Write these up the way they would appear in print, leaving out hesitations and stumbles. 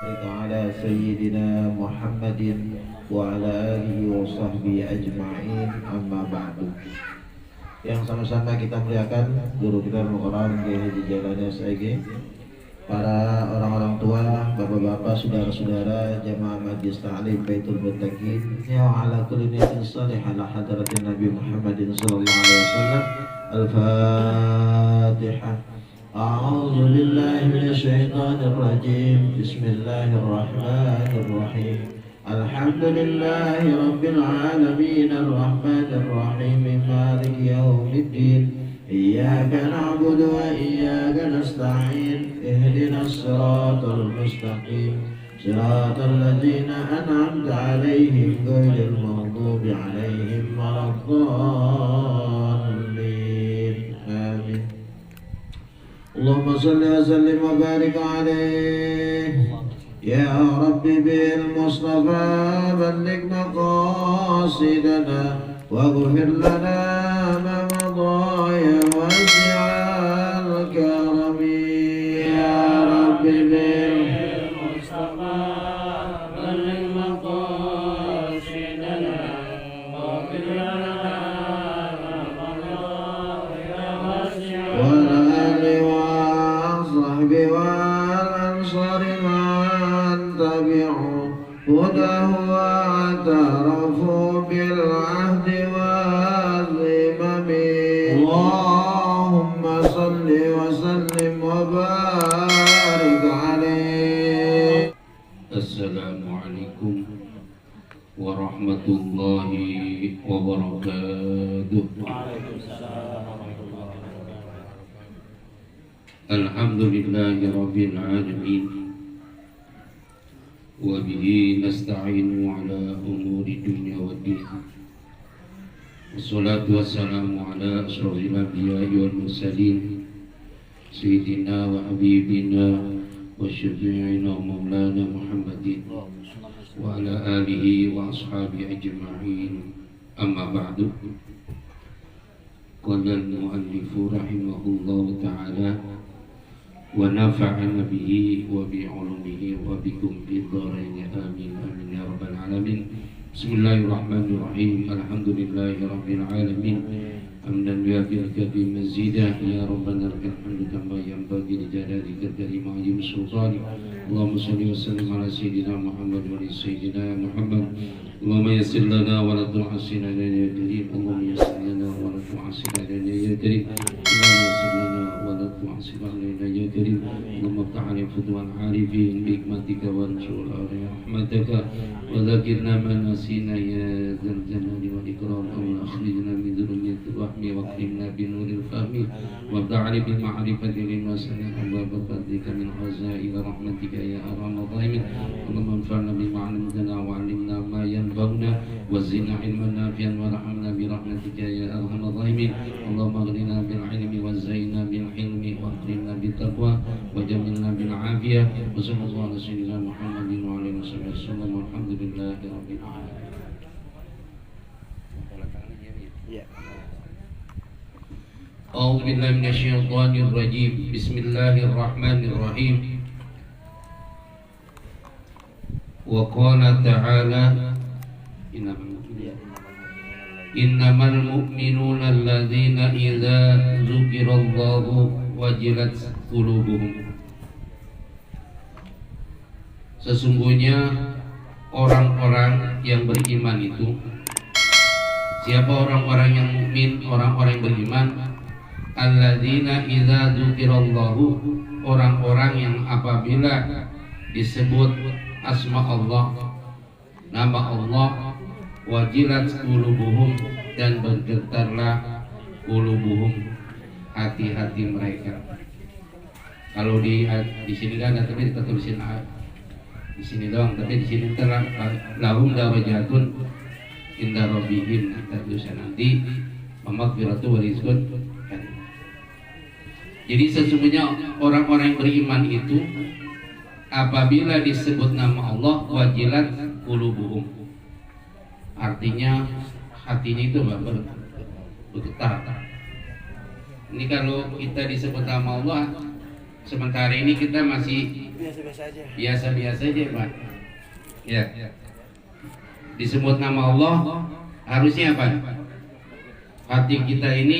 على سيدنا محمد وعلى آله وصحبه أجمعين أما بعد. Yang sama-sama kita muliakan guru kita Al-Quran Kiai Haji Jailani SIG, para orang-orang tua, bapak-bapak, saudara-saudara, jamaah majlis ta'lim Baitul Muttaqin, ya ala kulli niyatin salih ala hadratin Nabi Muhammadin sallallahu alaihi wasallam. Al-Fatihah. A'udzu billahi minasyaitonir rajim. Bismillahirrahmanirrahim. Alhamdulillahi rabbil alamin arrahmanir rahim maliki yaumiddin. Iyyaka na'budu wa iyyaka nasta'in. Ihdinas siratal mustaqim. Siratal ladzina an'amta 'alaihim ghairil maghdubi 'alaihim waladdallin. Amin. Allahumma shalli wa sallim wa barik 'alaihi. Ya Rabbi bil Mustafa balligh maqasidana waghfir lana ma madha ya wasi'al karami. Ya Rabbi bil Mustafa balligh maqasidana waghfir lana ma madha ya wasi'al karami. Wa sahbi wal ansari هداه واعترفوا بالعهد والذمم. اللهم صل وسلم وبارك عليه. السلام عليكم ورحمة الله وبركاته. الحمد لله رب العالمين وبه نستعين على أمور الدنيا والدين. والصلاة والسلام على أشرف الأنبياء والمرسلين سيدنا وحبيبنا وشفيعنا ومولانا محمد وعلى آله وأصحابه أجمعين. أما بعد، قال المؤلف رحمه الله تعالى: ونفعنا به وبعلومه وبكم في الدارين آمين آمين يا رب العالمين. بسم الله الرحمن الرحيم. الحمد لله رب العالمين حمدا يوافي الكريم مزيدا. يا ربنا لك الحمد كما ينبغي لجلالك الكريم عظيم السلطان. اللهم صل وسلم على سيدنا محمد وعلى سيدنا محمد. اللهم يسر لنا ولا تعسر لنا يا كريم. اللهم يسر لنا ولا تعسر لنا يا كريم. اللهم يسر لنا ولا تعسر علينا يا كريم. اللهم افتح على فتوى العارفين بحكمتك وانشر علينا رحمتك وذكرنا ما نسينا يا ذا الجلال والإكرام. اللهم أخرجنا من ذرية الرحم واكرمنا بنور الفهم وافتح علي بالمعرفة لما سنة أبواب فضلك من خزائن رحمتك يا أرحم الراحمين. اللهم انفعنا بما علمتنا وعلمنا ما ينفعنا وزدنا علما نافعا وارحمنا برحمتك يا أرحم الراحمين. اللهم اغننا بالعلم وزينا بالحلم واكرمنا بالتقوى وجملنا بالعافية. وصلى الله على سيدنا محمد وعلى آله وصحبه وسلم والحمد لله رب العالمين. أعوذ بالله من الشيطان الرجيم. بسم الله الرحمن الرحيم. وقال تعالى: إنما المؤمنون الذين إذا ذكر الله وجلت قلوبهم. Sesungguhnya orang-orang yang beriman itu, siapa orang-orang yang mukmin, orang-orang yang beriman, alladzina idza dzukirallahu, orang-orang yang apabila disebut asma Allah, nama Allah, wajilat qulubuhum, dan bergetarlah qulubuhum, hati-hati mereka. Kalau di sini kan tapi kita tulisin di sini doang, tapi di sini telah lahum darajatun inda rabbihim, kita tulisan nanti maghfiratu wa rizqun. Jadi sesungguhnya orang-orang yang beriman itu apabila disebut nama Allah wajilat qulubuhum, artinya hatinya itu bergetar. Ini kalau kita disebut nama Allah, sementara ini kita masih biasa-biasa aja Pak. Ya. Disebut nama Allah harusnya apa? Hati kita ini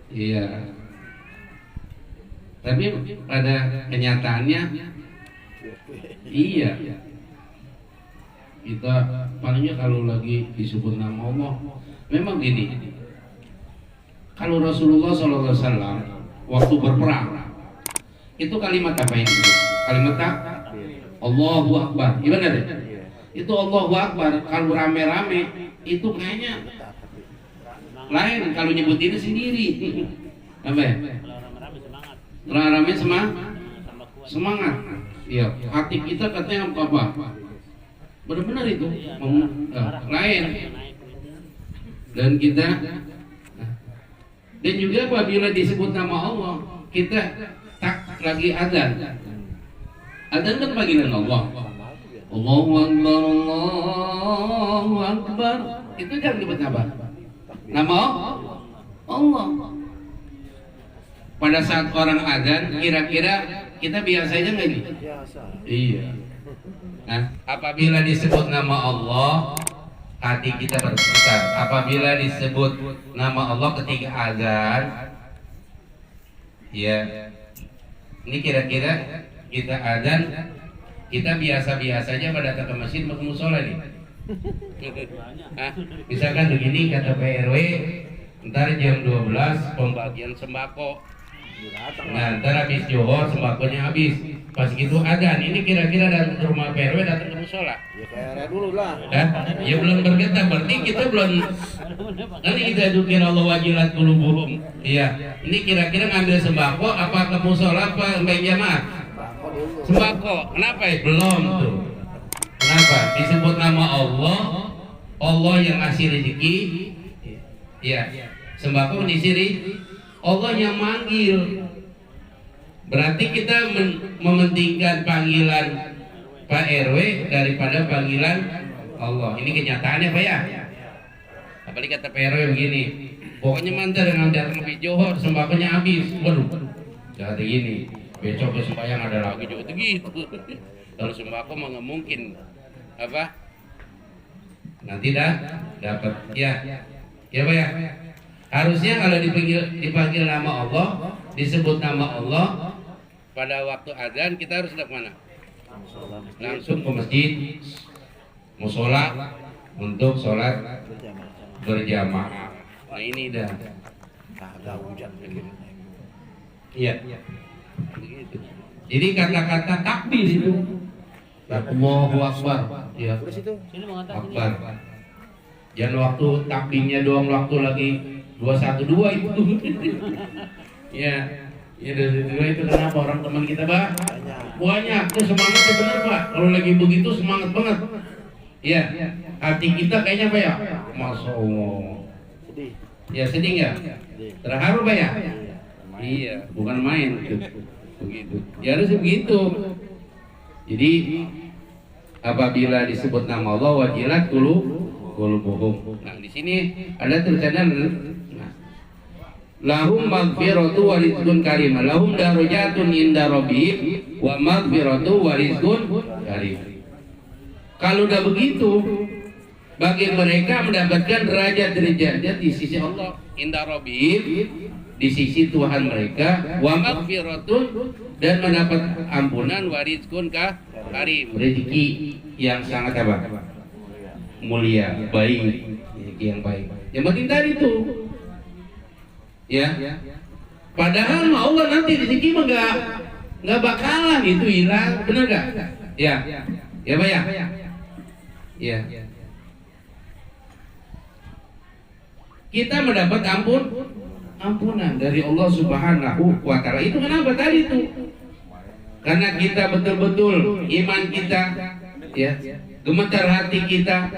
iya. Tapi pada kenyataannya iya. Kita palingnya kalau lagi disebut nama Allah memang gini. Kalau Rasulullah SAW waktu berperang itu kalimat apa yang itu? Kalimat Allahu Akbar. Gimana deh? Itu Allahu Akbar. Kalau rame-rame itu kayaknya lain kalau nyebut ini sendiri. Apa ya? Rame-rame semangat. Iya. Hati kita katanya apa? Benar-benar itu lain. Dan kita dan juga apabila disebut nama Allah kita tak lagi adzan. Adzan kan panggilan Allah. Allahu Akbar, Allahu Akbar. Itu kan disebut apa? Nama Allah. Pada saat orang adzan, kira-kira kita biasanya nggak ini? Biasa. Iya. Nah, apabila disebut nama Allah, hati kita berputar. Apabila disebut nama Allah ketika azan, ya, ini kira-kira kita azan, kita biasa-biasanya pada datang ke masjid mau musola nih. Misalkan begini kata PRW, ntar jam 12 pembagian sembako. Nah, ntar habis johor sembakonya habis. Pas gitu adzan, ini kira-kira datang ke rumah PRW datang ke musola. Ya kayak dulu lah. Ya belum bergetar, berarti kita belum. Nanti kita dukir Allah wajilat qulubuhum. Iya. Ini kira-kira ngambil sembako apa ke musola apa baik jamaah? Sembako. Kenapa ya? Belum tuh. Kenapa? Disebut nama Allah, Allah yang ngasih rezeki. Iya. Sembako disiri Allah yang manggil. Berarti kita mementingkan panggilan Pak RW daripada panggilan Allah. Ini kenyataannya Pak ya. Apalagi kata Pak RW begini, pokoknya mantar dengan datang lebih johor sembakonya habis. Waduh, jadi gini, besok ke sembahyang ada lagi juga gitu. Kalau sembako mah nggak mungkin apa? Nanti dah dapat ya Pak ya. Harusnya kalau dipanggil nama Allah, disebut nama Allah pada waktu azan kita harus ke mana? Langsung ke masjid, musola untuk sholat berjamaah. Nah ini dah. Iya. Jadi kata-kata takbir itu. Allahu Akbar. Ya. Akbar. Jangan waktu takbirnya doang waktu lagi 212 itu. Ya. Ya dari itu kenapa orang teman kita Pak? Banyak. Tuh semangatnya benar Pak. Kalau lagi begitu semangat banget. Ya. Hati kita kayaknya Pak ya. Masya Allah. Sedih. Ya sedih nggak? Terharu Pak ya? Iya. Bukan main. Begitu. Ya harus begitu. Jadi apabila disebut nama Allah wajilat qulubuhum. Nah di sini ada tulisannya. Lahum maghfiratu wa rizqun karim. Lahum darajatun inda rabbihim wa maghfiratu wa rizqun karim. Kalau udah begitu, bagi mereka mendapatkan derajat-derajat di sisi Allah inda rabbihim, di sisi Tuhan mereka, wa maghfiratun, dan mendapat ampunan, wa rizqun karim, rezeki yang sangat apa? Mulia, baik, rezeki yang baik. Yang penting tadi itu. Ya, padahal Allah nanti rezeki mah nggak bakalan itu hilang, benar nggak? Ya, ya Pak ya. Ya. Kita mendapat ampunan dari Allah Subhanahu wa Ta'ala. Itu kenapa tadi itu? Karena kita betul-betul iman kita, ya, gemetar hati kita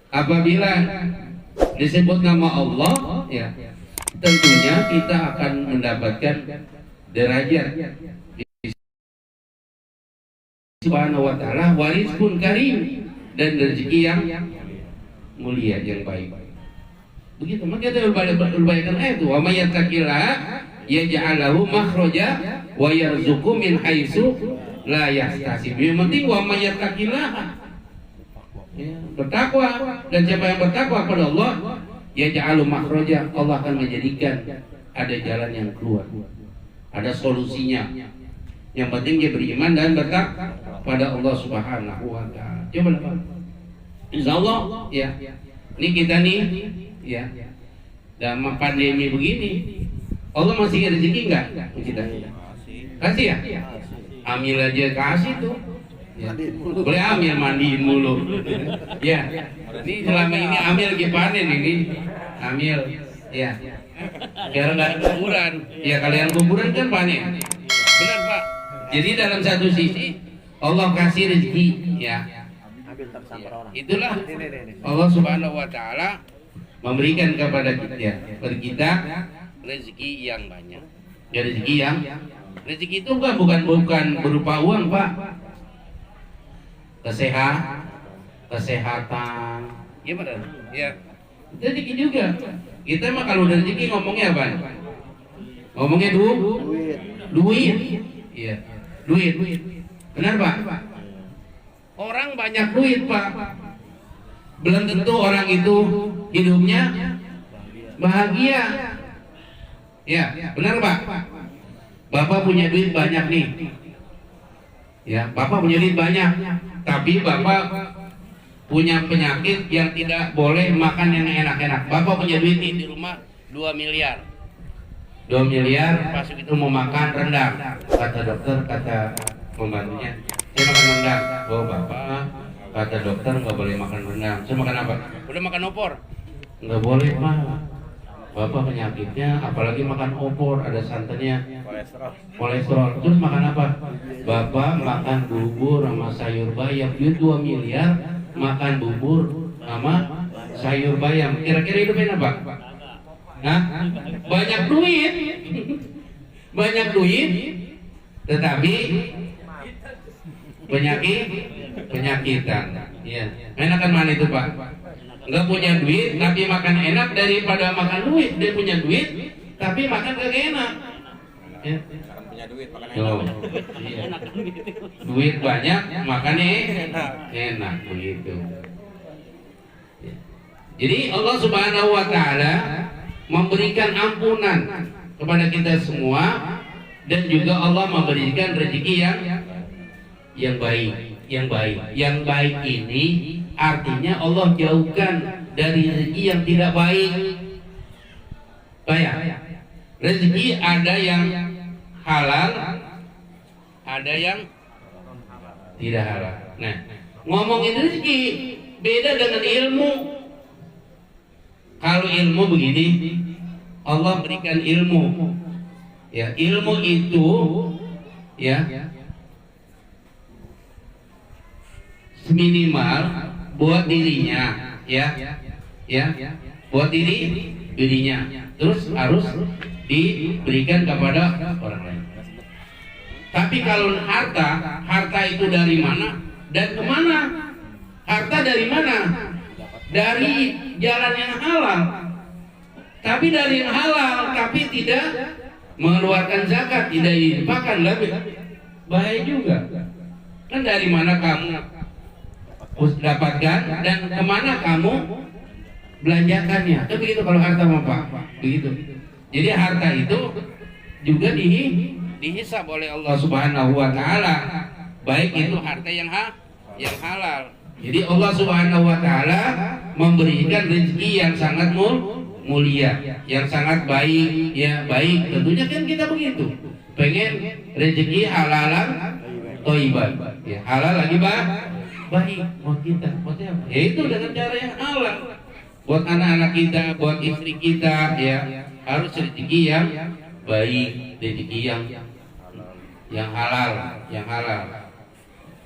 apabila disebut nama Allah, ya. Tentunya kita akan mendapatkan derajat Subhanahu wa Ta'ala, warizqun karim, dan rezeki yang mulia yang baik. Begitu, maka kita berbaikkan ayat itu, wa may yattaqillah yaj'alahu makhraja wa yarzuqhu min haitsu la yahtasib. Yang penting wa may yattaqillah, bertakwa, dan siapa yang bertakwa kepada Allah yaj'alu makhraja, Allah akan menjadikan ada jalan yang keluar, ada solusinya. Yang penting dia beriman dan bertakwa pada Allah Subhanahu wa taala. Coba insyaallah ya. Ini kita nih ya, dalam pandemi begini Allah masih rezeki enggak kita? Kasih ya? Ambil aja kasih tuh. Ya. Boleh ambil mandiin mulu. Ya. Ini selama ini ambil lagi panen ini. Ambil ya. Biar enggak kuburan. Ya kalian kuburan kan panen. Benar, Pak. Jadi dalam satu sisi Allah kasih rezeki ya. Itulah Allah Subhanahu wa taala memberikan kepada kita rezeki yang banyak. Ya, rezeki itu bukan berupa uang, Pak. Kesehatan. Gimana? Ya. Rezeki juga. Kita mah kalau rezeki ngomongnya apa? Ngomongnya duit. Iya. Duit. Benar, Pak? Orang banyak duit, Pak. Belum tentu orang itu hidupnya bahagia. Ya, benar, Pak? Bapak punya duit banyak nih. Ya, Bapak punya duit banyak, tapi Bapak punya penyakit yang tidak boleh makan yang enak-enak. Bapak punya duit nih di rumah 2 miliar. 2 miliar, pas itu mau makan rendang. Kata dokter, kata pembantunya, saya makan rendang. Oh, Bapak, kata dokter nggak boleh makan rendang. Saya makan apa? Udah makan opor? Nggak boleh, Pak. Bapak penyakitnya, apalagi makan opor, ada santannya, kolesterol. Terus makan apa? Bapak makan bubur sama sayur bayam. Duit 2 miliar, makan bubur sama sayur bayam. Kira-kira hidupnya apa? Hah? Banyak duit, tetapi penyakitan. Ya. Enakan mana itu, Pak? Nggak punya duit tapi makan enak daripada makan duit. Dia punya duit tapi makan kagak enak. Ya. Punya duit makan enak. Iya. Duit banyak makannya enak begitu. Ya. Jadi Allah Subhanahu wa taala memberikan ampunan kepada kita semua, dan juga Allah memberikan rezeki yang baik. Yang baik ini artinya Allah jauhkan dari rezeki yang tidak baik. Bayang, rezeki ada yang halal, ada yang tidak halal. Nah, ngomongin rezeki beda dengan ilmu. Kalau ilmu begini, Allah berikan ilmu. Ya, ilmu itu ya minimal buat dirinya, buat dirinya. Terus harus diberikan kepada orang lain. Tapi kalau harta itu dari mana dan kemana? Harta dari mana? Dari jalan yang halal. Tapi dari yang halal, tapi tidak mengeluarkan zakat, tidak diinfakkan, lebih bahaya juga. Kan dari mana kamu dapatkan dan kemana kamu belanjakannya? Kan begitu kalau harta, Pak. Begitu. Jadi harta itu juga dihisab oleh Allah Subhanahu wa taala. Baik itu harta yang halal. Jadi Allah Subhanahu wa taala memberikan rezeki yang sangat mulia, yang sangat baik, ya baik. Tentunya kan kita begitu. Pengen rezeki halalan thayyiban. Ya, halal lagi baik buat kita. Buat apa? Ya itu dengan cara yang halal. Buat anak-anak kita, buat istri kita, ya harus rezeki yang baik, rezeki yang halal,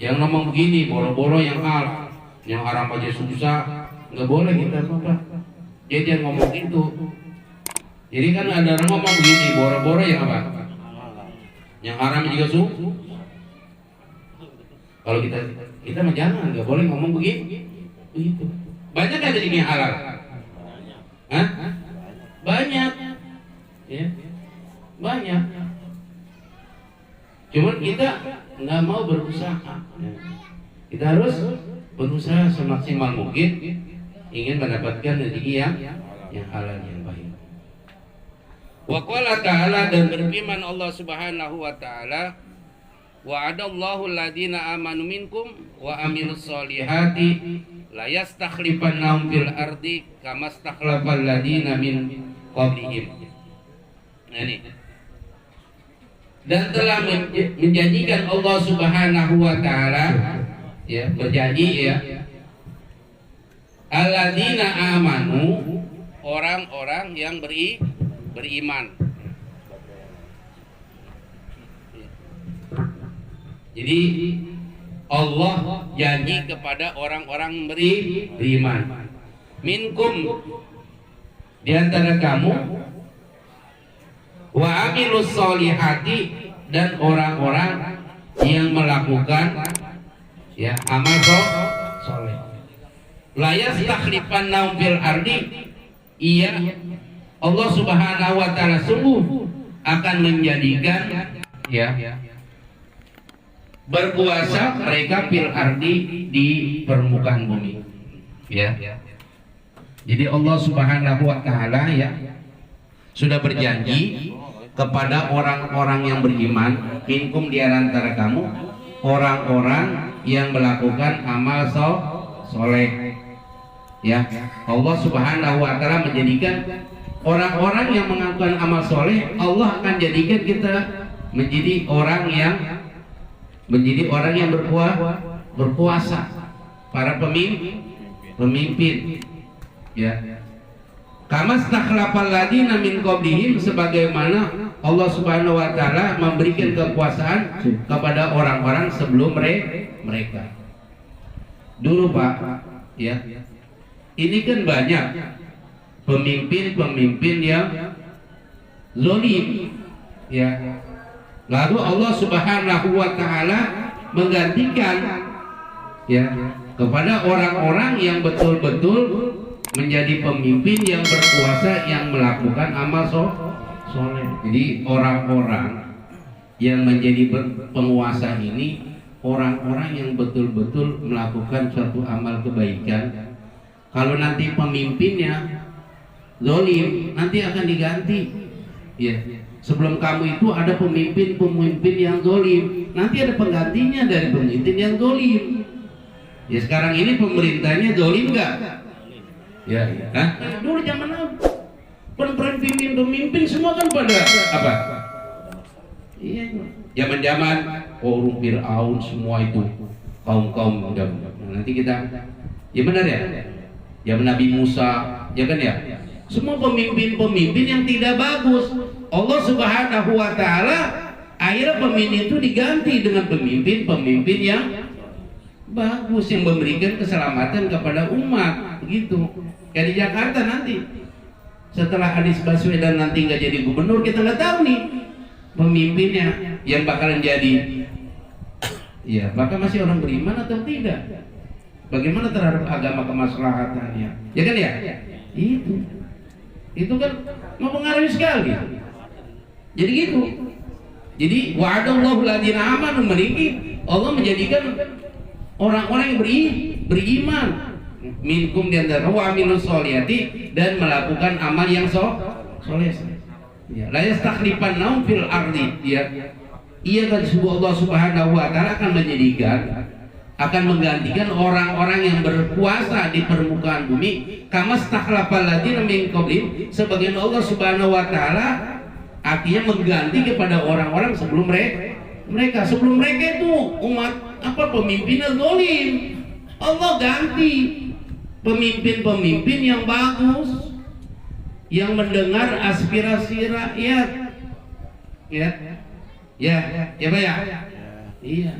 Yang ngomong begini, boro-boro yang halal, yang haram aja susah, nggak boleh kita, Pak. Jadi yang ngomong itu. Jadi kan ada orang ngomong begini, boro-boro yang apa? Yang haram juga susah. Kalau kita mah jangan, nggak boleh ngomong begitu. Banyak kan jadi yang halal? Hah? Banyak. Ya. banyak. Cuman kita nggak mau berusaha. Kita harus berusaha semaksimal mungkin ingin mendapatkan rezeki yang halal yang baik. Wa qala ta'ala, dan berfirman Allah Subhanahu wa taala, wa'adallahu alladziina aamanu minkum wa amilus solihati la yastakhlifannahum fil ardi kama stakhlafal ladziina min qablihim. Nah, ini. Dan telah menjanjikan Allah Subhanahu wa taala, ya, berjanji, ya, alladzina amanu, orang-orang yang beriman. Jadi Allah janji kepada orang-orang beriman, minkum, di antara kamu, wa amilus solihati, dan orang-orang yang melakukan, ya, amal soleh. La yastakhlifannahum fil ardi, iya, Allah Subhanahu wa taala sungguh akan menjadikan, ya, berkuasa mereka fil ardi, di permukaan bumi, ya. Jadi Allah Subhanahu wa taala, ya, sudah berjanji kepada orang-orang yang beriman, minkum, di antara kamu, orang-orang yang melakukan amal soleh, ya. Allah Subhanahu wa taala menjadikan orang-orang yang melakukan amal soleh, Allah akan jadikan kita menjadi orang yang berpuasa, para pemimpin, ya. Kama stakhlafal ladziina min qablihim, sebagaimana Allah Subhanahu wa taala memberikan kekuasaan kepada orang-orang sebelum mereka. Dulu, Pak, ya. Ini kan banyak pemimpin yang zalim, ya. Lalu Allah Subhanahu wa taala menggantikan, ya, kepada orang-orang yang betul-betul menjadi pemimpin yang berkuasa, yang melakukan amal soleh. Jadi orang-orang yang menjadi penguasa ini orang-orang yang betul-betul melakukan suatu amal kebaikan. Kalau nanti pemimpinnya zalim, nanti akan diganti, ya. Sebelum kamu itu ada pemimpin yang zalim, nanti ada penggantinya dari pemimpin yang zalim. Ya, sekarang ini pemerintahnya zalim nggak? Ya, ya. Dulu zaman pemimpin semua kan pada apa? Iya, zaman korun Fir'aun, semua itu kaum udah. Nanti kita, ya benar ya? Zaman Nabi Musa, ya kan ya? Semua pemimpin yang tidak bagus, Allah Subhanahu wa taala akhirnya pemimpin itu diganti dengan pemimpin yang bagus, yang memberikan keselamatan kepada umat, begitu. Kayak di Jakarta nanti, setelah Anies Baswedan nanti nggak jadi gubernur, kita nggak tahu nih pemimpinnya yang bakalan jadi, ya, bakal masih orang beriman atau tidak, bagaimana terhadap agama kemaslahatannya, ya kan ya? Itu kan mempengaruhi sekali. Jadi gitu. Jadi wa'adallahu alladziina aamanu, Allah menjadikan orang-orang yang beriman, minkum, di antara wa amilus solihati, dan melakukan amal yang soleh. Ya, la yastakhlifannahum fil ardi, ya. Iya kan, Allah Subhanahu wa taala akan menggantikan orang-orang yang berkuasa di permukaan bumi, kama stakhlafal ladziina min qablihim, sebagian Allah Subhanahu wa taala artinya mengganti kepada orang-orang sebelum mereka. Sebelum mereka itu umat pemimpinnya zalim, Allah ganti pemimpin yang bagus, yang mendengar aspirasi rakyat, ya Pak ya. Iya.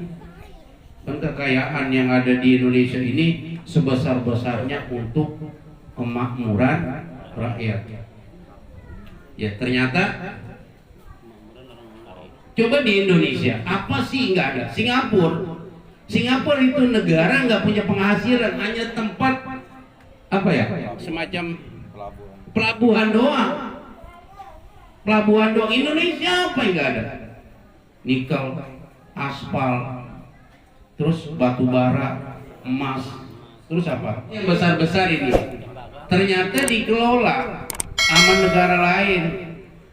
Kekayaan yang ada di Indonesia ini sebesar-besarnya untuk kemakmuran rakyat. Ya, ternyata coba di Indonesia apa sih nggak ada? Singapura itu negara nggak punya penghasilan, hanya tempat semacam pelabuhan doang. Pelabuhan doang Indonesia apa yang nggak ada? Nikel, aspal, terus batu bara, emas, terus apa? Yang besar-besar ini ternyata dikelola sama negara lain.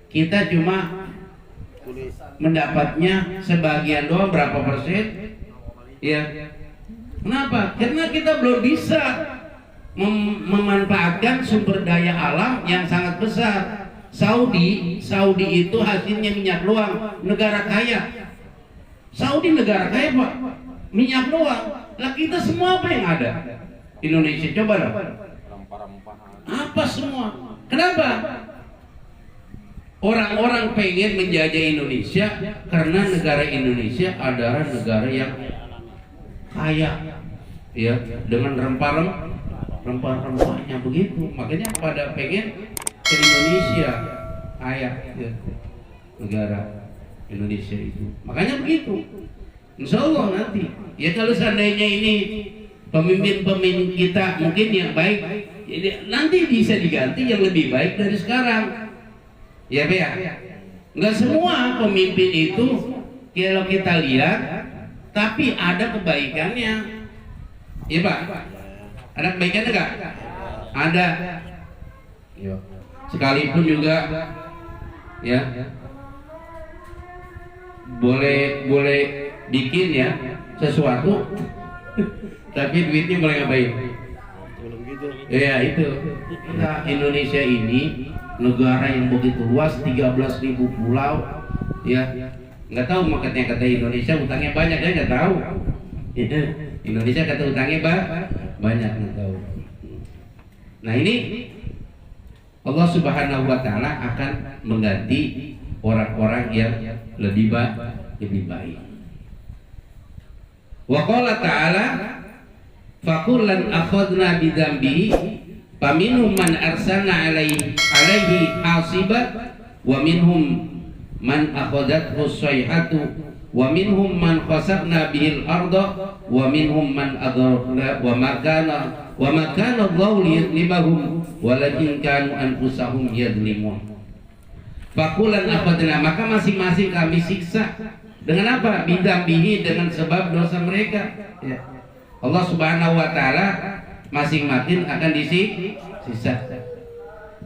Kita cuma mendapatnya sebagian doang, berapa persen? Ya. Kenapa? Karena kita belum bisa memanfaatkan sumber daya alam yang sangat besar. Saudi itu hasilnya minyak doang, negara kaya. Saudi negara kaya Pak, minyak doang. Lah kita semua apa yang ada? Indonesia coba lah. Apa semua? Kenapa? Orang-orang pengen menjajah Indonesia karena negara Indonesia adalah negara yang kaya, ya, dengan rempah-rempahnya begitu. Makanya pada pengen ke Indonesia, kaya, ya, negara Indonesia itu. Makanya begitu. Insya Allah nanti, ya kalau seandainya ini pemimpin-pemimpin kita mungkin yang baik, nanti bisa diganti yang lebih baik dari sekarang. Ya Bea, nggak semua pemimpin itu kalau kita lihat, tapi ada kebaikannya. Ya Pak, ada kebaikannya nggak? Ada. Sekalipun juga, ya, boleh bikin ya sesuatu, tapi duitnya boleh ngapain? Ya itu. Kita Indonesia ini negara yang begitu luas, 13.000 pulau, ya, nggak tahu makanya kata Indonesia utangnya banyak, ya nggak tahu. Indonesia kata utangnya banyak, nggak tahu. Nah ini Allah Subhanahu Wa Taala akan mengganti orang-orang yang lebih baik. Wa qala ta'ala fakullan akhadna bidzambihi faminhum man arsalna alaihi hasiba wa minhum man akhadathu sayhatu wa minhum man khasafna bihil arda wa minhum man aghraqna wa ma kana Allahu liyadhlimahum walakin kanu anfusahum yadhlimun. Fakulan akhadna, maka masing-masing kami siksa dengan apa? Bidzambihi, dengan sebab dosa mereka, ya. Allah Subhanahu Wa Taala masing-masing akan disiksa.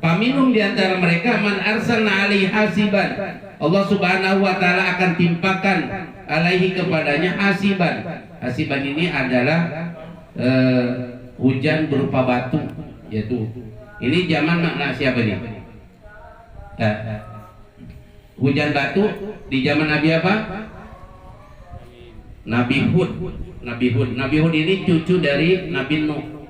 Paminum diantara mereka man arsalna alaihi hasiban, Allah Subhanahu Wa Taala akan timpakan alaihi kepadanya hasiban. Hasiban ini adalah hujan berupa batu, yaitu ini zaman makna siapa nih? Hujan batu di zaman Nabi apa? Nabi Hud ini cucu dari Nabi Nuh.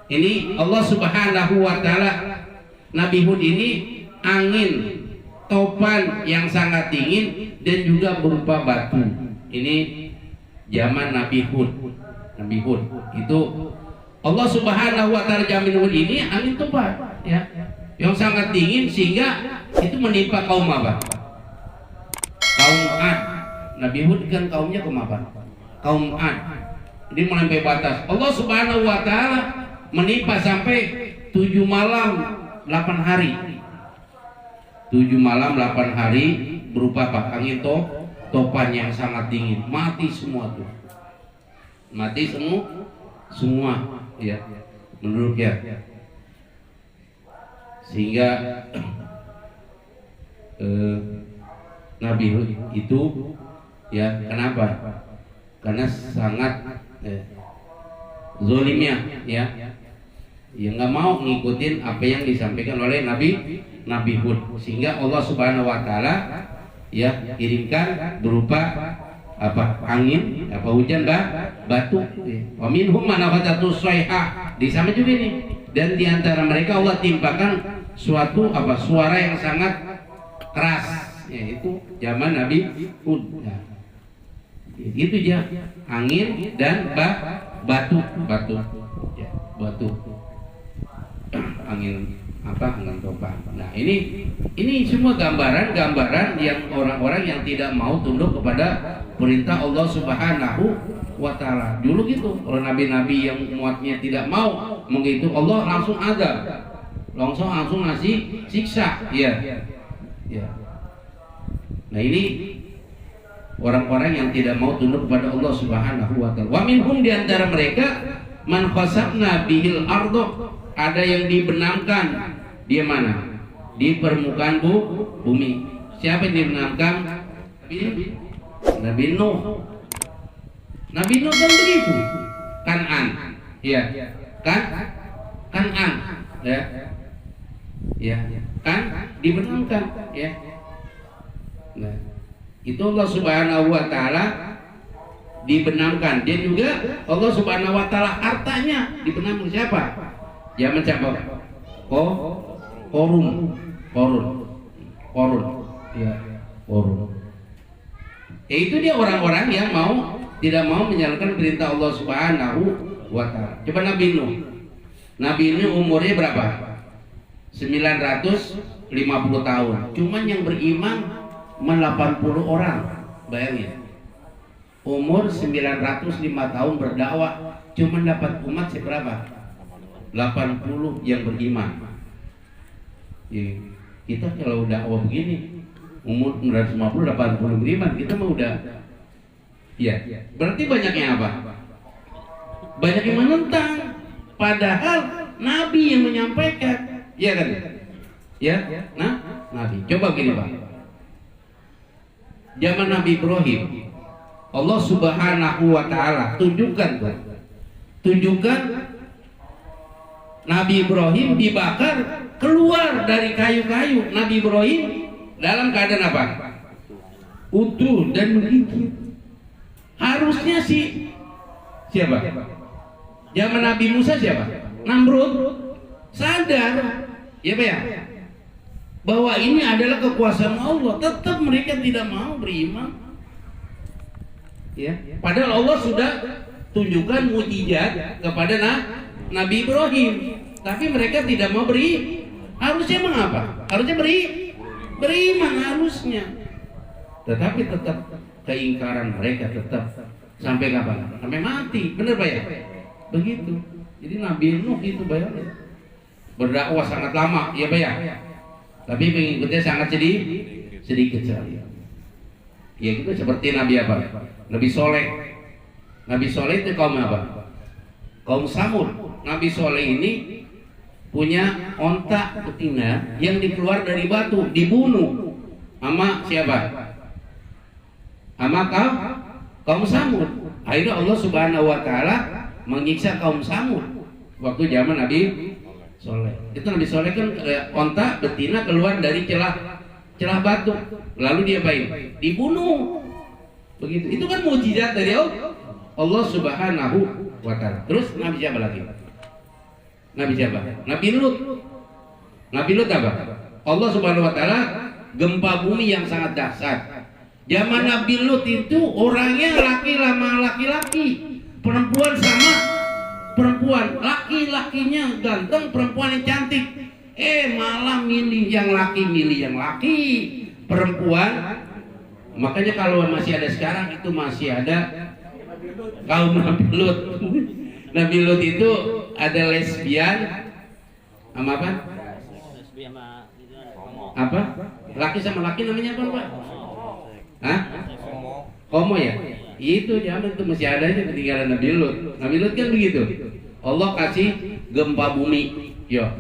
Ini Allah Subhanahu Wa Taala, Nabi Hud ini angin topan yang sangat dingin dan juga berupa batu. Ini zaman Nabi Hud itu Allah Subhanahu Wa Taala zaman Hud ini angin topan, ya, yang sangat dingin sehingga itu menimpa kaum apa? Kaum Ad. Nabi Hud kan kaumnya kaum apa? Kaum Ad. Ini melampaui batas. Allah Subhanahu Wa Taala menimpa sampai 7 malam 8 hari. 7 malam 8 hari berupa apa? Angin topan yang sangat dingin. Mati semua tuh. Mati semua, ya. Menurut ya. Sehingga Nabi Hud itu, ya, kenapa? Karena sangat zolimnya, ya, nggak mau ngikutin apa yang disampaikan oleh Nabi Hud, sehingga Allah Subhanahu Wa Taala, ya, kirimkan berupa apa? Angin, apa? Hujan batu. Wa minhum man akhadhathu sayha, di sama juga ini. Dan diantara mereka Allah timpakan suatu apa? Suara yang sangat keras, yaitu zaman Nabi Hud. Ya. Itu dia, angin dan batu, ya, batu, angin apa? Angin topan. Nah ini semua gambaran yang orang-orang yang tidak mau tunduk kepada perintah Allah Subhanahu Wa Taala. Dulu gitu, kalau nabi-nabi yang muatnya tidak mau begitu, Allah langsung azab, langsung ngasih siksa, ya. Ya. Nah ini orang-orang yang tidak mau tunduk kepada Allah Subhanahu wa taala. Wa minhum, di antara mereka, man khasabna bihil ardo, ada yang dibenamkan di mana? Di permukaan bumi. Siapa yang dibenamkan? Nabi Nuh. Nabi Nuh kan begitu. Kan'an. Ya. Kan'an. Ya. Ya. Kan dibenamkan, ya. Nah, itu Allah Subhanahu wa taala dibenamkan. Dia juga Allah Subhanahu wa taala hartanya dibenamkan siapa? Zaman siapa? Korun. Ya, korun. Itu dia orang-orang yang tidak mau menjalankan perintah Allah Subhanahu wa taala. Coba Nabi Nuh. Nabi Nuh umurnya berapa? 950 tahun. Cuman yang beriman 80 orang. Bayangin. Umur 905 tahun berdakwah, cuman dapat umat seberapa? 80 yang beriman. Ya, kita kalau dakwah begini, umur 950 80 beriman, kita mah udah. Ya, berarti banyaknya apa? Banyak yang menentang. Padahal Nabi yang menyampaikan. Iya kan? Ya, nah, Nabi. Coba gini Pak. Zaman Nabi Ibrahim, Allah Subhanahu wa taala tunjukkan Nabi Ibrahim dibakar, keluar dari kayu-kayu. Nabi Ibrahim dalam keadaan apa? Utuh dan menggigit. Harusnya siapa? Zaman Nabi Musa siapa? Namrud sadar, ya Pak ya, bahwa ini adalah kekuasaan Allah, tetap mereka tidak mau beriman. Ya, padahal Allah sudah tunjukkan mukjizat kepada Nabi Ibrahim, tapi mereka tidak mau harusnya mengapa? Harusnya beriman harusnya. Tetapi tetap keingkaran mereka tetap sampai kapan? Sampai mati. Benar Pak ya? Begitu. Jadi Nabi Nuh itu bayangin, berdakwah sangat lama, ya Pak ya? Tapi pengikutnya sangat sedikit sekali. Ya itu seperti Nabi apa? Nabi Soleh. Nabi Soleh itu kaum apa? Kaum Samud. Nabi Soleh ini punya onta betina yang dikeluar dari batu, dibunuh sama siapa? Sama kaum Samud. Akhirnya Allah Subhanahu wa taala menyiksa kaum Samud waktu zaman Nabi Soleh. Itu Nabi Soleh kan onta betina keluar dari celah batu, lalu dia dibunuh. Begitu. Itu kan mukjizat dari Allah Subhanahu wa taala. Terus Nabi siapa lagi? Nabi siapa? Nabi Lut. Nabi Lut apa? Allah Subhanahu wa taala gempa bumi yang sangat dahsyat. Zaman Nabi Lut itu orangnya laki sama laki-laki, perempuan sama perempuan, laki-lakinya ganteng, perempuan yang cantik. Malah milih yang laki, perempuan. Makanya kalau masih ada sekarang itu masih ada kaum Nabi Lut. Nabi Lut itu ada lesbian sama apa? Apa? Laki sama laki namanya apa Pak? Hah? Homo ya? Itu zaman itu masih ada aja ketinggalan Nabi Lut. Nabi Lut kan begitu. Allah kasih gempa bumi, ya,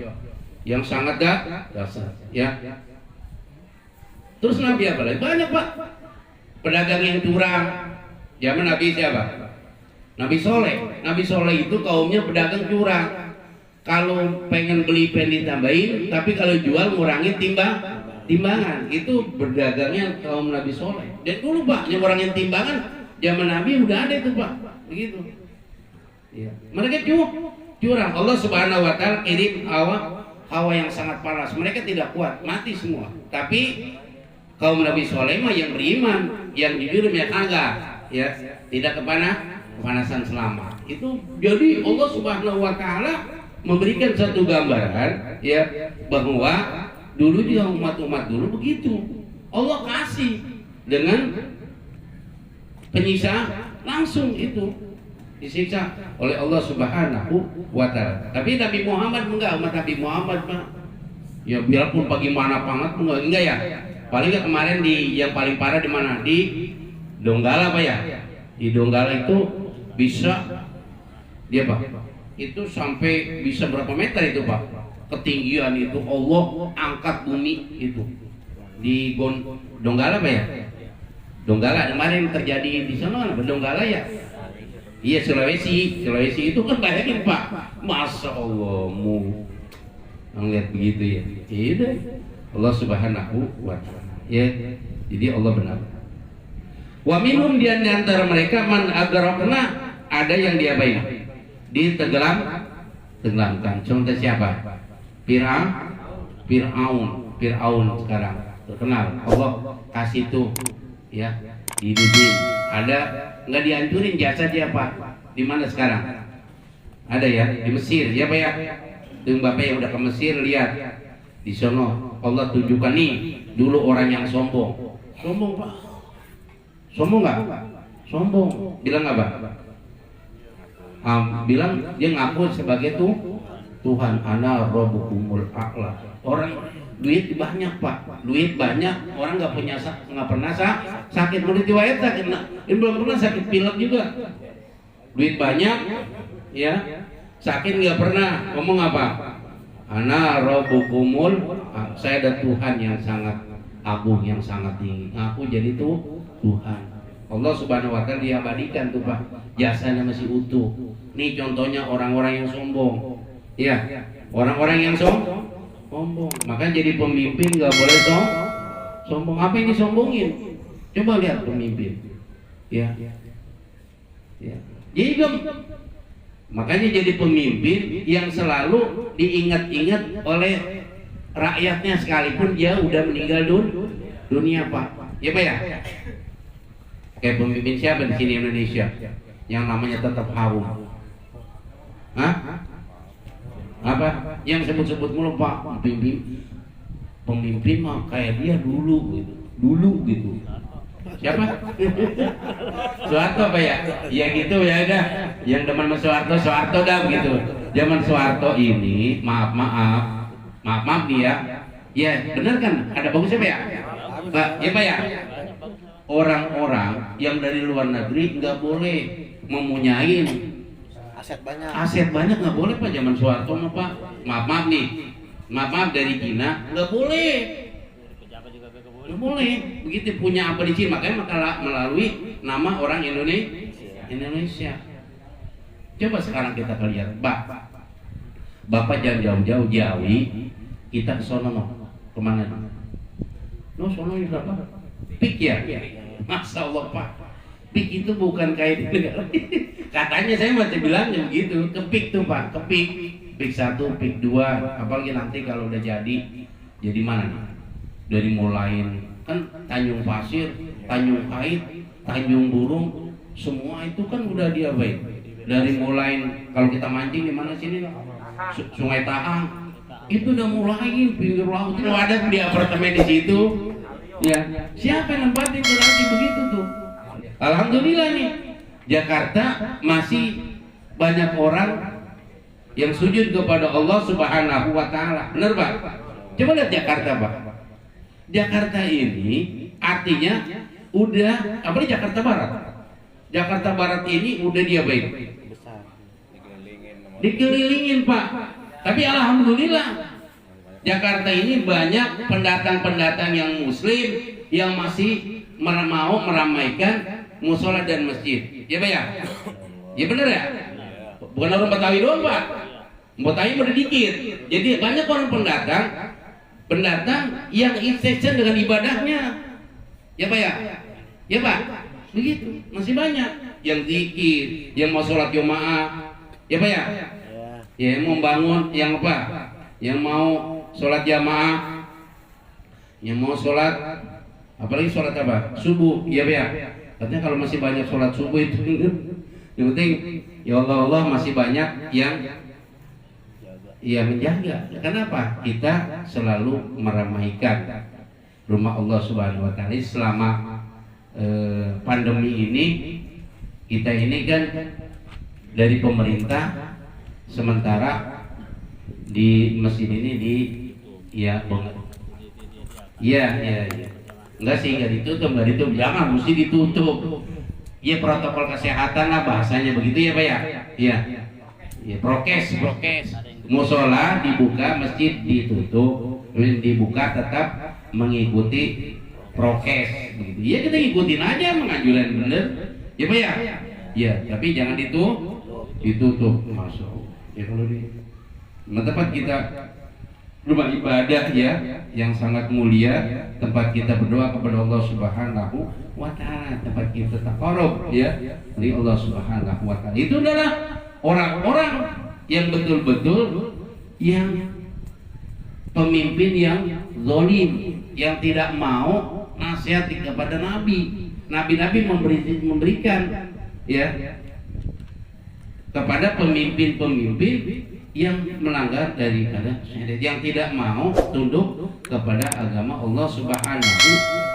yang sangat dahsyat, ya. Terus Nabi apa lagi? Banyak Pak. Pedagang yang curang. Zaman Nabi siapa? Nabi Soleh. Nabi Soleh itu kaumnya pedagang curang. Kalau pengen beli pengen ditambahin, tapi kalau jual ngurangin timbangan. Itu berdagangnya kaum Nabi Soleh. Dan dulu Pak, yang ngurangin timbangan zaman Nabi udah ada itu Pak. Begitu. Ya. Mereka curang. Allah Subhanahu wa taala kirim hawa yang sangat panas. Mereka tidak kuat, mati semua. Tapi kaum Nabi Soleh yang beriman, yang jujur kagak, ya, tidak kepanasan selama. Itu jadi Allah Subhanahu wa taala memberikan satu gambaran, ya, bahwa dulu juga umat-umat dulu begitu. Allah kasih dengan penyiksa langsung itu disiksa oleh Allah Subhanahu wa taala. Tapi Nabi Muhammad enggak, umat Nabi Muhammad Pak. Ya biarpun bagaimana banget enggak ya. Paling nggak kemarin di yang paling parah di mana? Di Donggala Pak ya. Di Donggala itu bisa dia Pak. Itu sampai bisa berapa meter itu Pak? Ketinggian itu Allah angkat bumi itu di Donggala Pak ya. Donggala kemarin terjadi di sana apa? Donggala ya. Iya Sulawesi itu kan bayangin Pak, Masya Allah mu ngeliat begitu ya. Iya Allah Subhanahu wa Ta'ala. Ya, jadi Allah benar. Wa minhum di antara mereka man agraqna, ada yang diapain? Ditenggelamkan. Contoh siapa? Fir'aun sekarang terkenal. Allah kasih tuh ya dihidupin. Ada nggak dihancurin jasad dia Pak? Di mana sekarang? Ada ya di Mesir ya Pak ya. Dengan Bapak yang udah ke Mesir lihat di sono Allah tunjukkan nih dulu orang yang sombong Pak. Sombong nggak? Sombong. Bilang nggak Pak? Bilang dia ngaku sebagai Tuhan. Ana rabbukumul a'la. Orang duit banyak Pak, duit banyak, orang nggak pernah sakit mulut riwayat sakit, ini belum pernah sakit pilek juga. Duit banyak, ya sakit nggak pernah. Ngomong apa? Ana rabbukumul, saya ada Tuhan yang sangat agung, yang sangat tinggi. Aku jadi Tuhan. Allah Subhanahu Wa Taala diabadikan tuh Pak, jasanya masih utuh. Nih contohnya orang-orang yang sombong, ya orang-orang yang sombong. Makanya jadi pemimpin nggak boleh sombong. Apa yang disombongin? Coba lihat pemimpin. Ya. Jadi makanya jadi pemimpin yang selalu diingat-ingat oleh rakyatnya sekalipun dia udah meninggal dunia Pak. Ya Pak ya. Kayak pemimpin siapa di sini Indonesia yang namanya tetap harum? Hah? Apa yang sebut-sebut mulu Pak pemimpin mah kayak dia dulu gitu siapa? Soeharto Pak ya? Ya gitu ya udah yang demen sama Soeharto dah begitu. Zaman Soeharto ini maaf nih ya benar kan ada bagusnya Pak ya? Ya Pak ya, orang-orang yang dari luar negeri nggak boleh mempunyai aset banyak nggak boleh Pak. Zaman Soeharto mah Pak maaf dari Cina nggak boleh begitu punya apa di Cina, makanya melalui nama orang Indonesia. Coba sekarang kita lihat Bapak jangan jauh-jauh Jawi, kita ke sono kemana sono ini berapa pik ya? Masya Allah Pak, pik itu bukan kayak di negara katanya saya masih bilangnya begitu, kepik tuh Pak, pik 1, pik 2, apalagi nanti kalau udah jadi mana nih? Dari mulain kan Tanjung Pasir, Tanjung Kait, Tanjung Burung, semua itu kan udah diapain? Dari mulain kalau kita mancing di mana sini? Sungai Tahang. Itu udah mulain pinggir laut itu ada di apartemen di situ. Ya, siapa yang nempatin berarti begitu tuh? Alhamdulillah nih. Jakarta masih banyak orang yang sujud kepada Allah Subhanahu wa Ta'ala. Benar Pak? Coba lihat Jakarta Pak. Jakarta ini artinya udah apa nih Jakarta Barat? Jakarta Barat ini udah diapain? Dikelilingin Pak. Tapi alhamdulillah Jakarta ini banyak pendatang-pendatang yang muslim yang masih mau meramaikan musola dan masjid. Ya Pak ya? Ya benar ya? Bukan orang Betawi doang Pak. Betawi udah dikit. Jadi banyak orang pendatang yang incessant dengan ibadahnya. Ya Pak ya? Ya Pak? Begitu. Masih banyak yang zikir, yang mau sholat Jumaah. Ya Pak ya? Ya yang mau bangun, yang apa? Yang mau sholat jamaah, yang mau sholat apalagi sholat apa? Subuh. Ya Pak ya? Katanya kalau masih banyak sholat subuh itu yang penting ya Allah masih banyak yang menjaga. Kenapa? Kita selalu meramaikan rumah Allah Subhanahu wa Ta'ala. Selama pandemi ini kita ini kan dari pemerintah, sementara di masjid ini Enggak sih, enggak ditutup, jangan, mesti ditutup. Ya protokol kesehatan lah bahasanya begitu ya Pak ya. Iya. Ya prokes. Musola dibuka, masjid ditutup, dibuka tetap mengikuti prokes begitu. Ya kita ikutin aja menganjuran bener. Ya Pak ya. Ya, tapi jangan ditutup. Masya Allah. Ya kalau di tempat kita rumah ibadah ya yang sangat mulia, tempat kita berdoa kepada Allah Subhanahu wa taala, tempat kita taqarrub ya dari Allah Subhanahu wa taala. Itu adalah orang-orang yang betul-betul yang pemimpin yang zalim, yang tidak mau nasihat kepada nabi. Nabi-nabi memberikan ya kepada pemimpin-pemimpin yang melanggar daripada syariat, yang tidak mau tunduk kepada agama Allah Subhanahu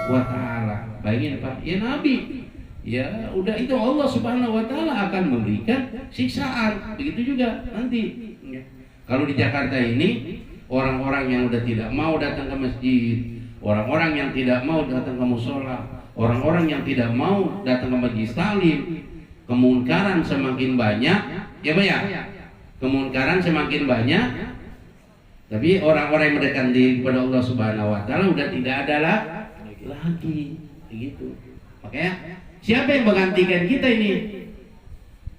wa taala. Bayangin Pak, ya Nabi, ya udah itu Allah Subhanahu wa taala akan memberikan siksaan. Begitu juga nanti. Kalau di Jakarta ini orang-orang yang udah tidak mau datang ke masjid, orang-orang yang tidak mau datang ke musola, orang-orang yang tidak mau datang ke majelis taklim, kemungkaran semakin banyak, ya Pak ya? Kemungkaran semakin banyak, tapi orang-orang yang mendekat diri kepada Allah Subhanahu wa taala udah tidak ada lagi begitu. Makanya siapa yang menggantikan kita ini?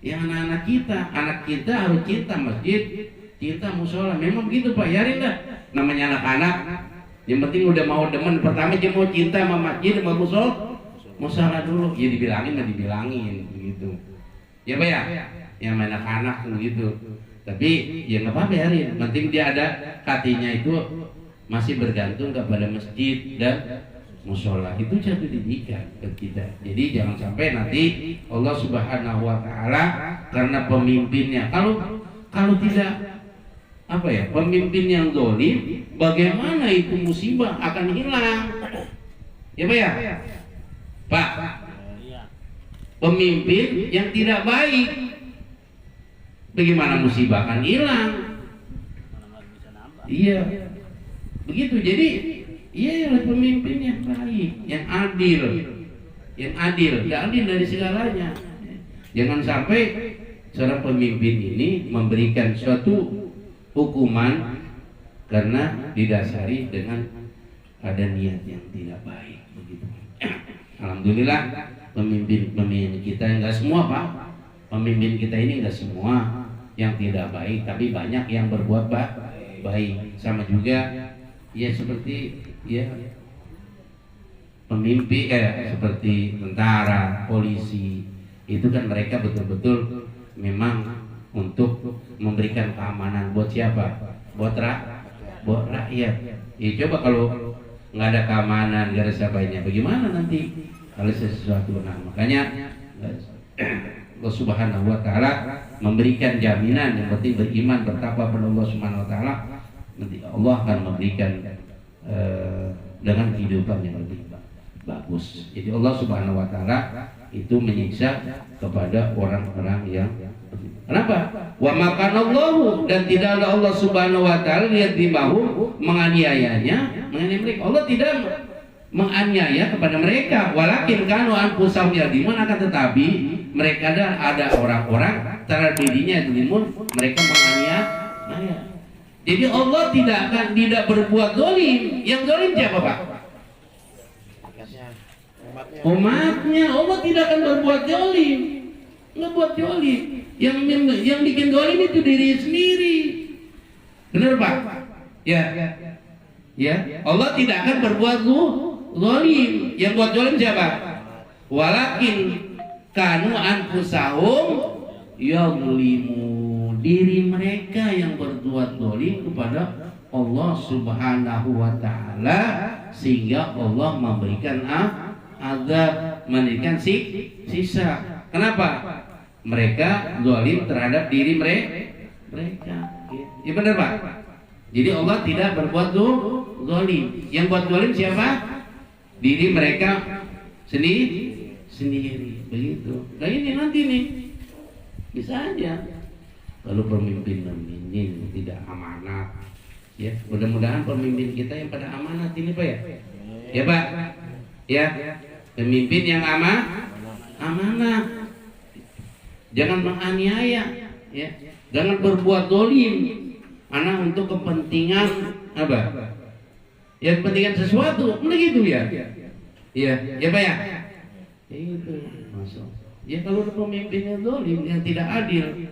Ya anak-anak kita. Anak kita harus cinta masjid, cinta musola. Memang begitu Pak, yarin dah. Namanya anak-anak, yang penting udah mau demen, pertama dia mau cinta sama masjid, sama musola dulu. Ya dibilangin begitu. Ya Pak ya? Yang anak-anak begitu. Tapi ya nggak apa-apa, yarin. Penting dia ada hatinya itu masih bergantung kepada masjid dan musola. Itu satu didikan ke kita. Jadi jangan sampai nanti Allah Subhanahu wa taala karena pemimpinnya, kalau tidak apa ya, pemimpin yang zalim, bagaimana itu musibah akan hilang. Ya Pak ya? Pak, pemimpin yang tidak baik, bagaimana musibah akan hilang? Iya, begitu. Jadi, iya pemimpin yang baik, yang adil, gak adil dari segalanya. Jangan sampai seorang pemimpin ini memberikan suatu hukuman karena didasari dengan ada niat yang tidak baik. Begitu. Alhamdulillah pemimpin kita enggak semua Pak. Pemimpin kita ini enggak semua yang tidak baik, tapi banyak yang berbuat baik. Sama juga ya seperti ya pemimpin seperti tentara, polisi, itu kan mereka betul-betul memang untuk memberikan keamanan buat siapa? Buat rakyat. Ya coba kalau nggak ada keamanan, nggak ada siapanya, bagaimana nanti kalau sesuatu? Nah makanya Allah Subhanahu wa taala memberikan jaminan, yang penting beriman, bertakwa kepada Allah Subhanahu wa taala, nanti Allah akan memberikan dengan kehidupan yang lebih bagus. Jadi Allah Subhanahu wa taala itu menyiksa kepada orang-orang yang kenapa? Wa makanallahu, dan tidaklah Allah Subhanahu wa taala liyadhimahu menganiayanya, mereka. Allah tidak menganiaya kepada mereka, walakin kanu anfusahum yadhimun, akan tetapi mereka ada orang-orang terhadap dirinya yadhimun, mereka menganiaya. Jadi Allah tidak berbuat zalim. Yang zalim siapa Pak? Umatnya. Allah tidak akan berbuat zalim. Nggak buat zalim. Yang bikin zalim itu diri sendiri. Benar Pak? Ya. Allah tidak akan berbuat zalim. Yang buat zalim siapa? Walakin kanu anfusahum yadhlimun, diri mereka yang berbuat zalim kepada Allah Subhanahu wa taala, sehingga Allah memberikan azab, memberikan siksa. Kenapa? Mereka zalim terhadap diri mereka. Ya benar Pak? Jadi Allah tidak berbuat zalim. Yang buat zalim siapa? Diri mereka sendiri. Begitu. Nah ini nanti nih bisa aja kalau pemimpin tidak amanat, ya mudah-mudahan pemimpin kita yang pada amanat ini Pak ya. Ya Pak. Ya, pemimpin yang amanah. Jangan menganiaya, ya. Jangan berbuat zalim. Mana untuk kepentingan apa? Ya kepentingan sesuatu, begitu ya. Iya, ya Pak ya. Itu, masya Allah. Ya kalau pemimpinnya zalim yang tidak adil,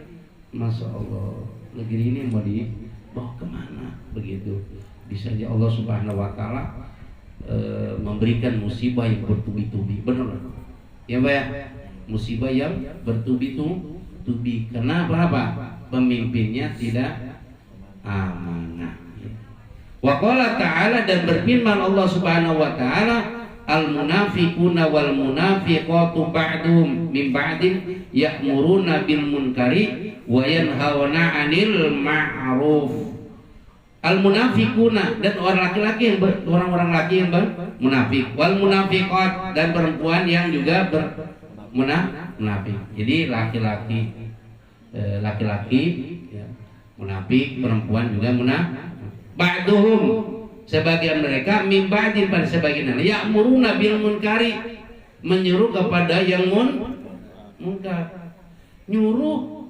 masya Allah, negeri ini mau dibawa kemana? Begitu. Bisa aja Allah Subhanahu Wa Taala memberikan musibah yang bertubi-tubi, benar? Ya Pak ya. Musibah yang bertubi-tubi. Kenapa? Pemimpinnya tidak amanah. Wa qala ta'ala, dan berfirman Allah Subhanahu wa taala, al munafiquna wal munafiqatu ba'dhum min ba'din ya'muruna bil munkari wa yanhauna 'anil ma'ruf. Al munafiquna, dan orang-orang laki yang munafik, wal munafiqat, dan perempuan yang juga munafik. Jadi laki-laki ya, munafik, perempuan juga munafik. Ba'duhum, sebagian mereka, min ba'din, pada sebagian lain, ya'muruna bil munkari, menyuruh kepada yang munkar. Nyuruh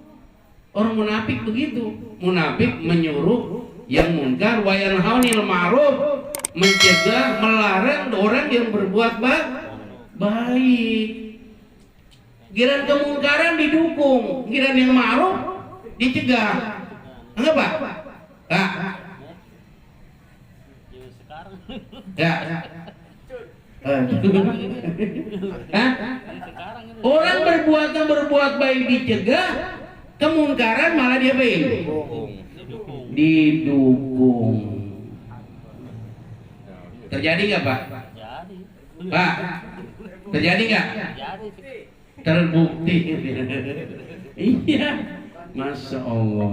orang munafik begitu. Munafik menyuruh yang munkar, wa yanhaunil ma'ruf, mencegah, melarang orang yang berbuat baik. Giliran kemungkaran didukung, giliran yang ma'ruf dicegah. Enggak Pak? Ya. Orang berbuat baik dicegah, kemungkaran malah diapain? Didukung. Terjadi nggak Pak? Pak, terjadi nggak? Terbukti. Iya, masya Allah.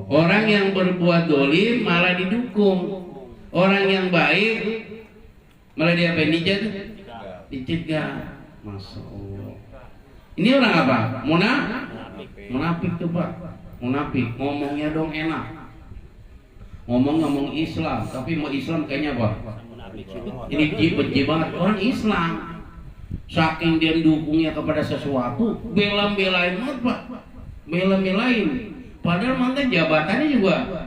Orang yang berbuat dolim malah didukung. Orang yang baik malah diapain? Dicegah. Masya Allah. Ini orang apa? Munafik tuh Pak. Munafik. Ngomongnya dong enak. Ngomong Islam, tapi mau Islam kayaknya apa? Ini benci banget orang Islam. Saking dia dukungnya kepada sesuatu, bela-belain banget Pak. Bela-belain. Padahal mantan jabatannya juga.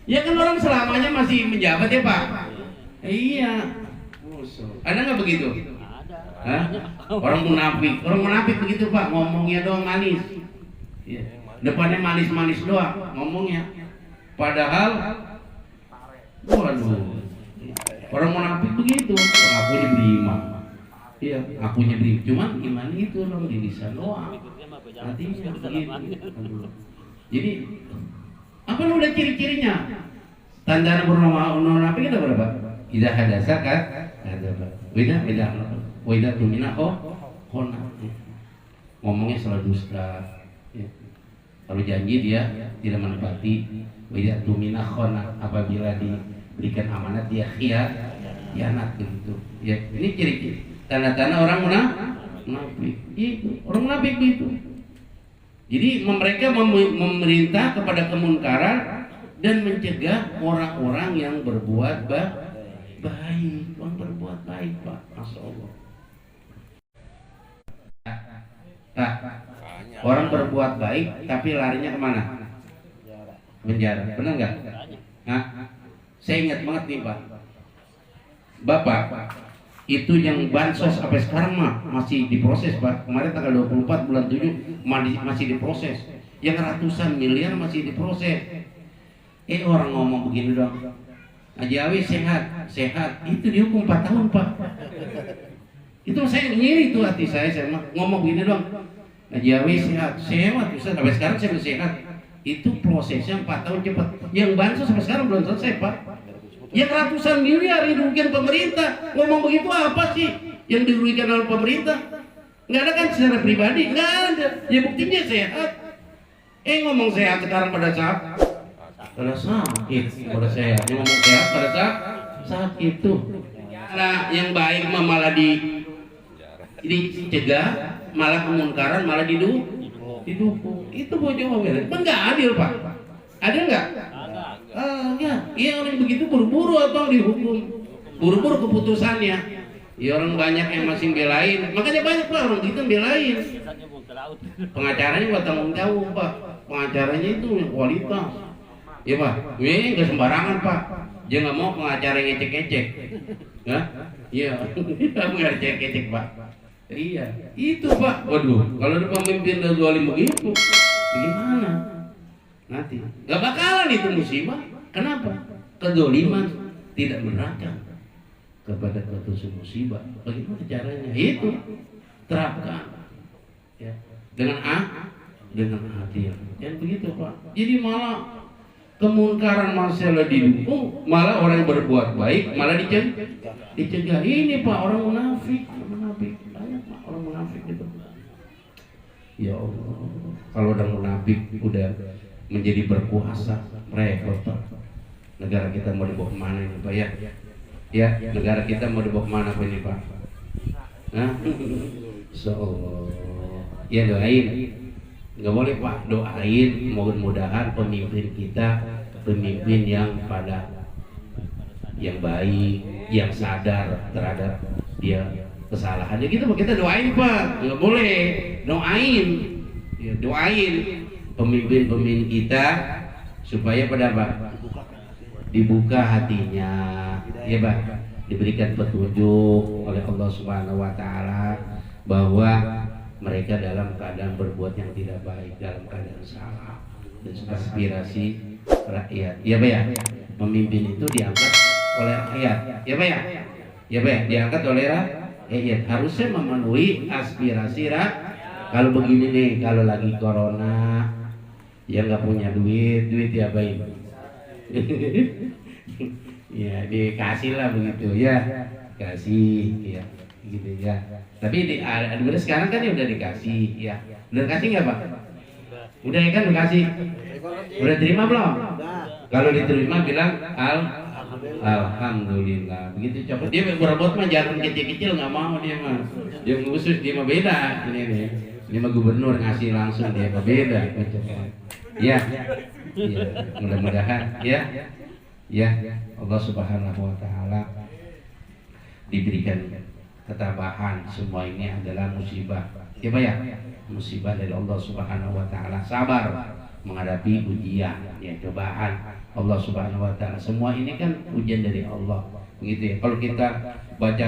Ya kan orang selamanya masih menjabat ya Pak. Iya. Ada nggak begitu? Hah? Orang munafik begitu Pak. Ngomongnya doang manis. Ya. Depannya manis-manis doang ngomongnya. Padahal, waduh. Orang munafik begitu, akunya beriman. Iya, akunya beriman. Cuman iman itu dong di lisan doang. Artinya begitu. Jadi, apa lu udah ciri-cirinya? Tanda munafik itu berapa? Idza hadasa kan? Wida tumina khona. Ngomongnya selalu dusta. Ya. Kalau janji dia tidak menepati. Wida tumina khona, apabila diberikan amanat dia khianat begitu. Ya, ini ciri-ciri tanda-tanda orang munafik. Itu orang munafik gitu. Jadi mereka memerintah kepada kemunkaran dan mencegah orang-orang yang berbuat baik, orang berbuat baik Pak, masya Allah. Orang berbuat baik tapi larinya kemana? Penjara, benar nggak? Saya ingat banget nih Pak, Bapak itu yang bansos sampai sekarang masih diproses Pak. Kemarin tanggal 24 bulan 7 masih diproses. Yang ratusan miliar masih diproses. Orang ngomong begini dong, Haji Awi sehat. Itu dihukum 4 tahun Pak. Itu saya nyiri tuh hati saya ngomong begini dong, Haji Awi sehat. Sampai sekarang saya masih sehat. Itu prosesnya 4 tahun cepat. Yang bansos sampai sekarang belum selesai Pak. Yang ratusan miliar dirugikan pemerintah. Ngomong begitu apa sih yang dirugikan oleh pemerintah? Nggak ada kan secara pribadi, nggak ada. Ya buktinya sehat. Ngomong sehat sekarang pada sakit. Pada sehat. Yang ngomong sehat pada saat itu. Nah, yang baik malah dicegah, malah kemunkaran malah didukung. Itu bojong kan nggak adil Pak. Ada nggak? Ya orang begitu buru-buru atau dihukum. buru-buru keputusannya. Ya orang banyak yang masih belain, makanya banyak Pak orang kita belain. Pengacaranya buat tanggung jawab Pak, pengacaranya itu kualitas. Ya Pak, ini nggak sembarangan Pak. Dia nggak mau pengacara yang ngecek-ngecek. Ya, iya, nggak ngecek-ngecek Pak. Iya, itu Pak. Waduh, kalau ada pemimpin dan zalim begitu, gimana? Nanti nggak bakalan itu musibah. Kenapa? Kezaliman tidak menerangkan kepada suatu musibah. Bagaimana caranya? Itu terapkan ya. Dengan hati yang begitu Pak. Jadi malah kemunkaran masalah didukung, malah orang yang berbuat baik malah dicegah. Ini Pak orang munafik banyak Pak orang munafik gitu. Ya Allah, kalau orang munafik udah menjadi berkuasa, repot Pak. Negara kita mau dibawa kemana ini Pak ya? Ya, negara kita mau dibawa kemana Pak ini Pak? Nah, insyaallah. Ya doain. Nggak boleh Pak, doain mudah-mudahan pemimpin kita pemimpin yang baik, yang sadar terhadap dia kesalahannya gitu Pak. Kita doain Pak, nggak boleh doain. Ya, doain pemimpin kita supaya pada Pak dibuka hatinya, ya Pak, diberikan petunjuk oleh Allah Subhanahu wa taala bahwa mereka dalam keadaan berbuat yang tidak baik, dalam keadaan salah, dan aspirasi rakyat. Ya Pak ya, pemimpin itu diangkat oleh rakyat. Ya Pak ya, ya Pak ya, diangkat oleh rakyat. Harusnya memenuhi aspirasi rakyat. Kalau begini nih, kalau lagi corona, yang nggak punya duit diapain? Ya dikasih lah begitu ya, kasih ya gitu ya. Tapi ada sekarang kan ya udah dikasih ya, udah kasih nggak Pak? Udah ya kan dikasih, udah terima belum? Kalau diterima bilang alhamdulillah begitu. Coba dia berbuat mah jangan kecil-kecil, nggak mau dia mah, dia khusus, dia mah beda ini mah gubernur ngasih langsung, dia mah beda ya. Ya, mudah-mudahan ya Allah Subhanahu wa taala diberikan ketabahan. Semua ini adalah musibah. Ya Pak ya, musibah dari Allah Subhanahu wa taala. Sabar menghadapi ujian, ya cobaan Allah Subhanahu wa taala. Semua ini kan ujian dari Allah. Begitu ya. Kalau kita baca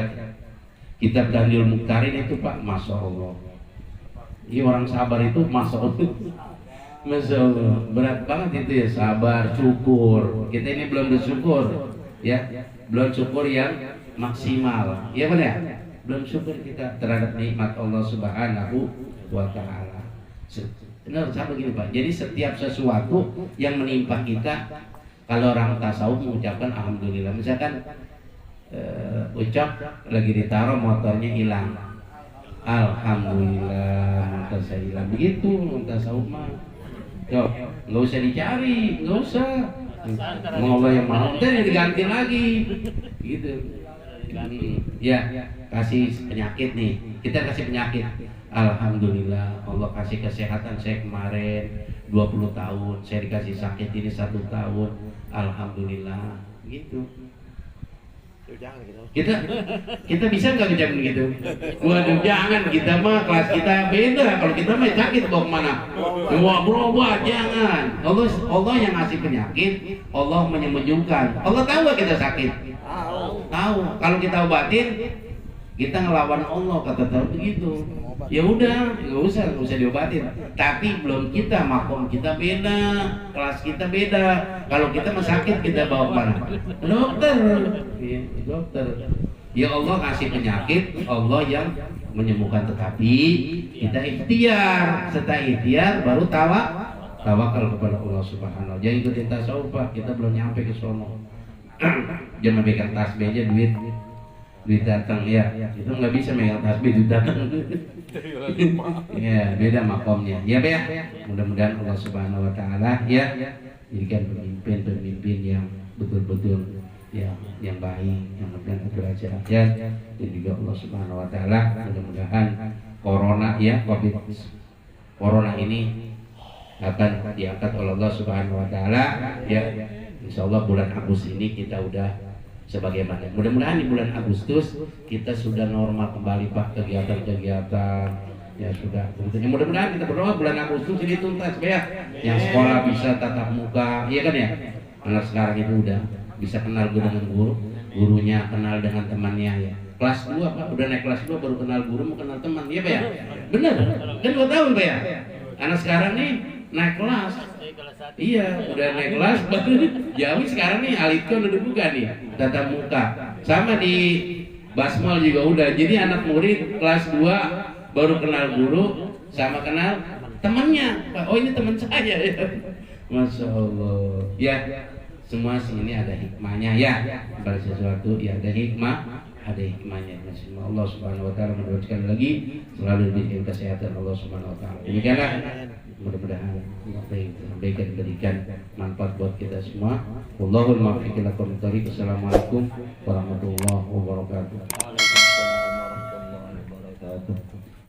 kitab Dalil Mukhtarin itu Pak, Masya Allah. Ini orang sabar itu Masya Allah. Masya Allah, berat banget itu ya, sabar, syukur. Kita ini belum bersyukur, ya, belum syukur yang maksimal, ya benar. Belum syukur kita terhadap nikmat Allah Subhanahu wa taala. Benar, sama begini Pak. Jadi setiap sesuatu yang menimpa kita, kalau orang tasawuf mengucapkan alhamdulillah. Misalkan ucap lagi ditaruh motornya hilang, alhamdulillah motor saya hilang. Begitu tasawuf mah. Yo, nggak usah dicari, nggak usah. Mau Allah yang mau, ntar diganti lagi, gitu. Ya, kasih penyakit nih, kita kasih penyakit. Alhamdulillah, Allah kasih kesehatan saya kemarin 20 tahun, saya dikasih sakit ini 1 tahun. Alhamdulillah, gitu. Kita bisa nggak ucap begitu? Waduh, jangan, kita mah kelas kita beda. Kalau kita mah sakit bawa kemana? Wah berobat, jangan. Allah yang ngasih penyakit, Allah menyembuhkan. Allah tahu gak kita sakit? Tahu. Kalau kita obatin, kita ngelawan Allah, kata tahu begitu. Ya udah, nggak usah diobatin. Tapi belum kita, makom kita beda, kelas kita beda. Kalau kita mau sakit kita bawa kemana? Dokter. Dokter. Ya Allah kasih penyakit, Allah yang menyembuhkan, tetapi kita ikhtiar. Setelah ikhtiar baru tawakal kepada Allah Subhanahu. Jangan ikutin tasawuf Pak, kita belum nyampe ke sono. Jangan pegang tasbih aja duit datang ya, itu nggak bisa megang tasbih duit datang. Ya beda makomnya ya Pak ya. Mudah-mudahan Allah Subhanahu wa taala ya jadikan pemimpin yang betul-betul ya, yang baik, yang memberikan derajat ya. Dan juga Allah Subhanahu wa taala mudah-mudahan corona ini akan diangkat oleh Allah Subhanahu wa taala ya. Insyaallah bulan Agustus ini kita udah sebagaimana. Mudah-mudahan di bulan Agustus kita sudah normal kembali Pak, kegiatan-kegiatan ya sudah. Mudah-mudahan kita berdoa bulan Agustus ini tuntas ya. Yang sekolah bisa tatap muka, iya kan ya? Anak sekarang itu udah bisa kenal dengan guru, gurunya kenal dengan temannya ya. Kelas 2 Pak, udah naik kelas 2 baru kenal guru, mau kenal teman, iya Pak ya? Bener, kan 2 tahun Pak ya? Anak sekarang nih naik kelas. Iya, udah naik kelas baru jauh sekarang nih Alitkon udah buka nih tatap muka. Sama di Basmol juga udah. Jadi anak murid kelas 2 baru kenal guru sama kenal temannya. Pak, oh ini teman saya ya. Masya Allah. Ya, semua sih ini ada hikmahnya ya. Pada sesuatu ya ada hikmahnya. Masya Allah Subhanahu Wa Taala mendoakan lagi selalu diberikan kesehatan Allah Subhanahu Wa Taala. Demikianlah mudah-mudahan sampaikan berikan manfaat buat kita semua. Wallahul muwaffiq ila aqwamit thoriq. Assalamualaikum warahmatullahi wabarakatuh. Waalaikumsalam warahmatullahi wabarakatuh.